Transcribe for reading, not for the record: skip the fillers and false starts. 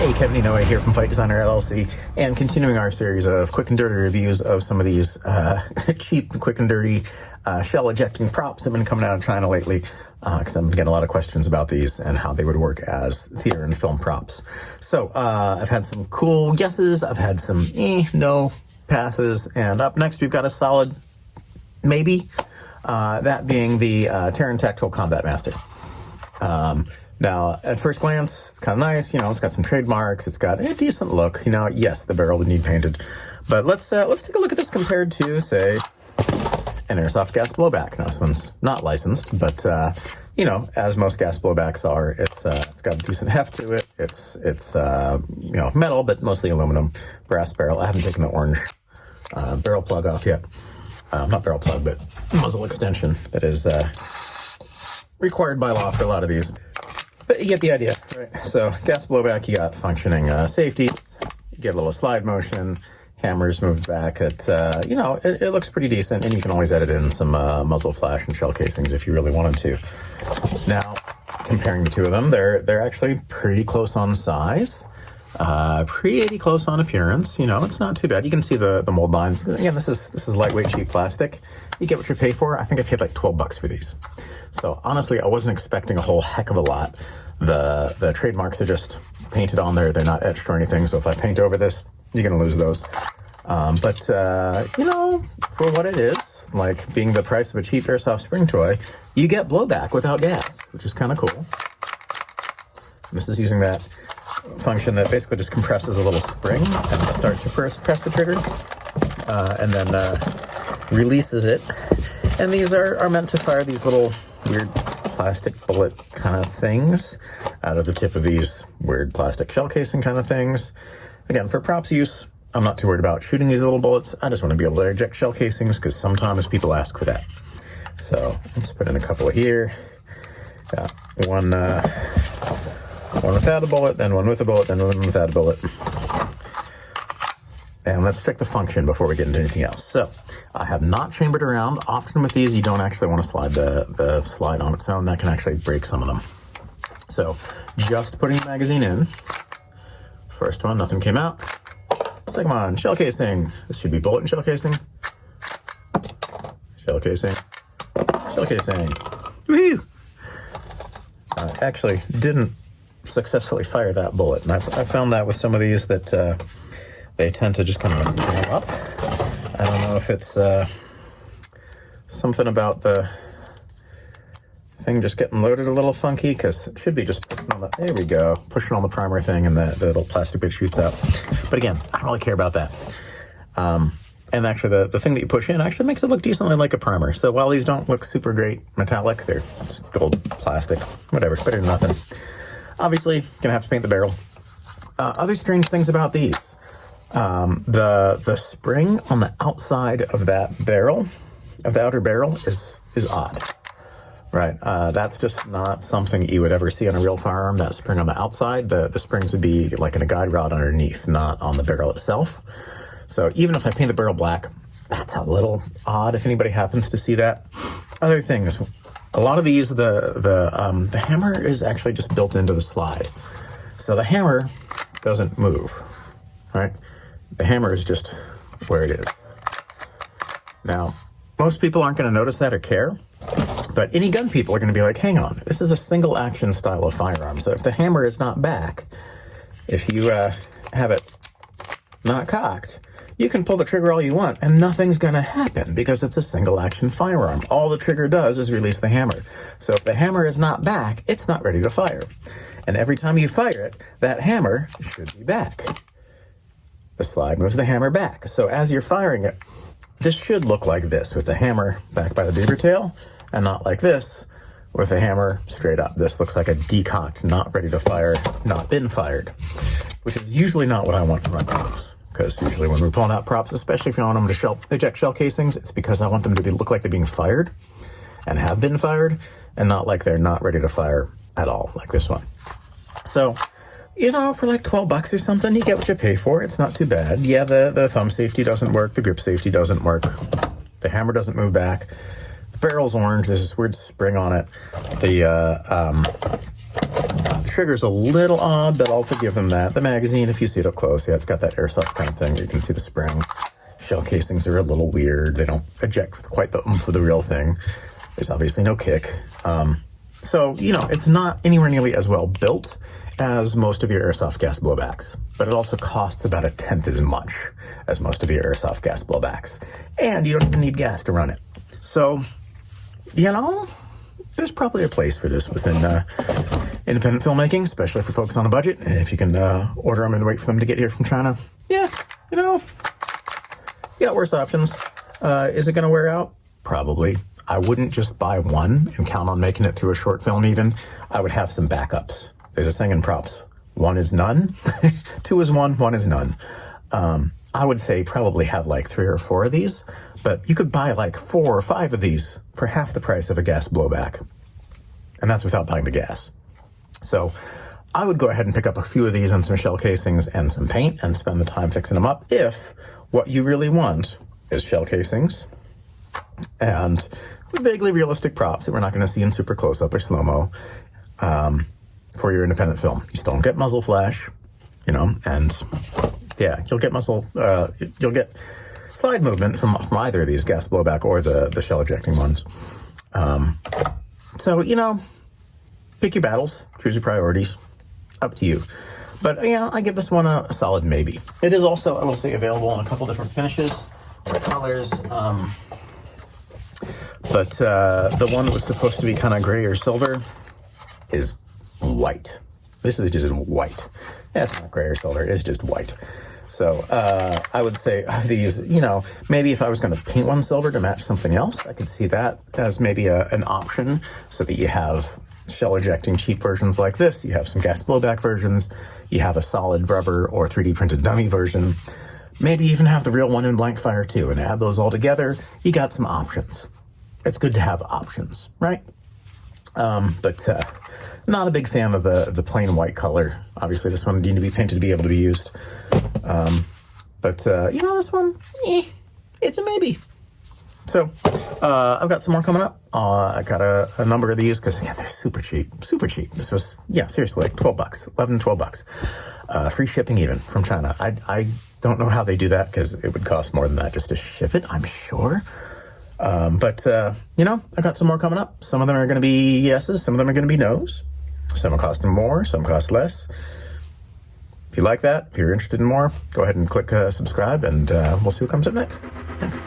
Hey, Kevin Inoue here from Fight Designer LLC, and continuing our series of quick and dirty reviews of some of these cheap, quick and dirty shell ejecting props that have been coming out of China lately, because I've been getting a lot of questions about these and how they would work as theater and film props. So I've had some cool yeses, I've had some no passes, and up next we've got a solid maybe, that being the Taran Tactical Combat Master. Now, at first glance, it's kind of nice. It's got some trademarks. It's got a decent look. Yes, the barrel would need painted. But let's take a look at this compared to, say, an Airsoft Gas Blowback. Now, this one's not licensed, but, as most gas blowbacks are, it's got a decent heft to it. It's metal, but mostly aluminum, brass barrel. I haven't taken the orange barrel plug off yet. Not barrel plug, but muzzle extension that is required by law for a lot of these. But you get the idea, right? So gas blowback, you got functioning safety, you get a little slide motion, hammers moved back. It looks pretty decent, and you can always edit in some muzzle flash and shell casings if you really wanted to. Now, comparing the two of them, they're actually pretty close on size, pretty close on appearance. It's not too bad. You can see the mold lines. Again, this is lightweight, cheap plastic. You get what you pay for. I think I paid like $12 for these. So honestly, I wasn't expecting a whole heck of a lot. The trademarks are just painted on there. They're not etched or anything. So if I paint over this, you're going to lose those. But for what it is, like being the price of a cheap airsoft spring toy, you get blowback without gas, which is kind of cool. And this is using that function that basically just compresses a little spring and starts to press the trigger and then releases it. And these are meant to fire these little weird plastic bullet kind of things out of the tip of these weird plastic shell casing kind of things. Again, for props use, I'm not too worried about shooting these little bullets. I just want to be able to eject shell casings because sometimes people ask for that. So let's put in a couple here. Got one without a bullet, then one with a bullet, then one without a bullet. And let's check the function before we get into anything else. So I have not chambered around. Often with these, you don't actually want to slide the slide on its own. That can actually break some of them. So just putting the magazine in. First one, nothing came out. Second one, shell casing. This should be bullet and shell casing. Shell casing. Shell casing. Woohoo! I actually didn't successfully fire that bullet. And I found that with some of these that they tend to just kind of jam up. I don't know if it's something about the thing just getting loaded a little funky, because it should be just pushing on the, there we go, pushing on the primer thing and the little plastic bit shoots out. But again, I don't really care about that. And actually the thing that you push in actually makes it look decently like a primer. So while these don't look super great metallic, they're just gold plastic, whatever, it's better than nothing. Obviously, gonna have to paint the barrel. Other strange things about these. The spring on the outside of that barrel, of the outer barrel, is odd, right? That's just not something you would ever see on a real firearm. That spring on the outside, the springs would be like in a guide rod underneath, not on the barrel itself. So even if I paint the barrel black, that's a little odd if anybody happens to see that. Other things, a lot of these, the hammer is actually just built into the slide. So the hammer doesn't move, right? The hammer is just where it is. Now, most people aren't going to notice that or care, but any gun people are going to be like, hang on, this is a single action style of firearm. So if the hammer is not back, if you have it not cocked, you can pull the trigger all you want and nothing's going to happen because it's a single action firearm. All the trigger does is release the hammer. So if the hammer is not back, it's not ready to fire. And every time you fire it, that hammer should be back. The slide moves the hammer back. So as you're firing it, this should look like this with the hammer back by the beaver tail, and not like this with the hammer straight up. This looks like a decocked, not ready to fire, not been fired, which is usually not what I want for my props. Because usually when we're pulling out props, especially if you want them to eject shell casings, it's because I want them to look like they're being fired and have been fired, and not like they're not ready to fire at all, like this one. So, for like $12 or something, you get what you pay for. It's not too bad. Yeah, the thumb safety doesn't work. The grip safety doesn't work. The hammer doesn't move back. The barrel's orange. There's this weird spring on it. The trigger's a little odd, but I'll forgive them that. The magazine, if you see it up close, yeah, it's got that airsoft kind of thing. You can see the spring. Shell casings are a little weird. They don't eject with quite the oomph of the real thing. There's obviously no kick. So, you know, it's not anywhere nearly as well built as most of your airsoft gas blowbacks, but it also costs about 1/10 as much as most of your airsoft gas blowbacks. And you don't even need gas to run it. So, you know, there's probably a place for this within independent filmmaking, especially for folks on a budget. And if you can order them and wait for them to get here from China, yeah, you know, you got worse options. Is it going to wear out? Probably. I wouldn't just buy one and count on making it through a short film even. I would have some backups. There's a saying in props. 1 is none. 2 is 1, 1 is none. I would say probably have like 3 or 4 of these, but you could buy like 4 or 5 of these for half the price of a gas blowback. And that's without buying the gas. So I would go ahead and pick up a few of these and some shell casings and some paint and spend the time fixing them up if what you really want is shell casings and vaguely realistic props that we're not going to see in super close-up or slow-mo for your independent film. You still don't get muzzle flash, you know, and yeah, you'll get you'll get slide movement from either of these, gas blowback or the shell ejecting ones. So, you know, pick your battles, choose your priorities, up to you. But yeah, I give this one a solid maybe. It is also, I will say, available in a couple different finishes or colors. But the one that was supposed to be kind of gray or silver is white. This is just white. Yeah, it's not gray or silver, it's just white. So I would say of these, you know, maybe if I was going to paint one silver to match something else, I could see that as maybe an option so that you have shell ejecting cheap versions like this. You have some gas blowback versions. You have a solid rubber or 3D printed dummy version. Maybe even have the real one in blank fire too, and add those all together. You got some options. It's good to have options, right? But not a big fan of the plain white color. Obviously, this one needed to be painted to be able to be used. But you know, this one, it's a maybe. So I've got some more coming up. I got a number of these because, again, they're super cheap. Super cheap. This was, yeah, seriously, like $12, 11, $12. Free shipping even from China. I don't know how they do that because it would cost more than that just to ship it, I'm sure. But you know, I got some more coming up. Some of them are going to be yeses, some of them are going to be nos. Some will cost more, some cost less. If you like that, if you're interested in more, go ahead and click subscribe, and we'll see what comes up next. Thanks.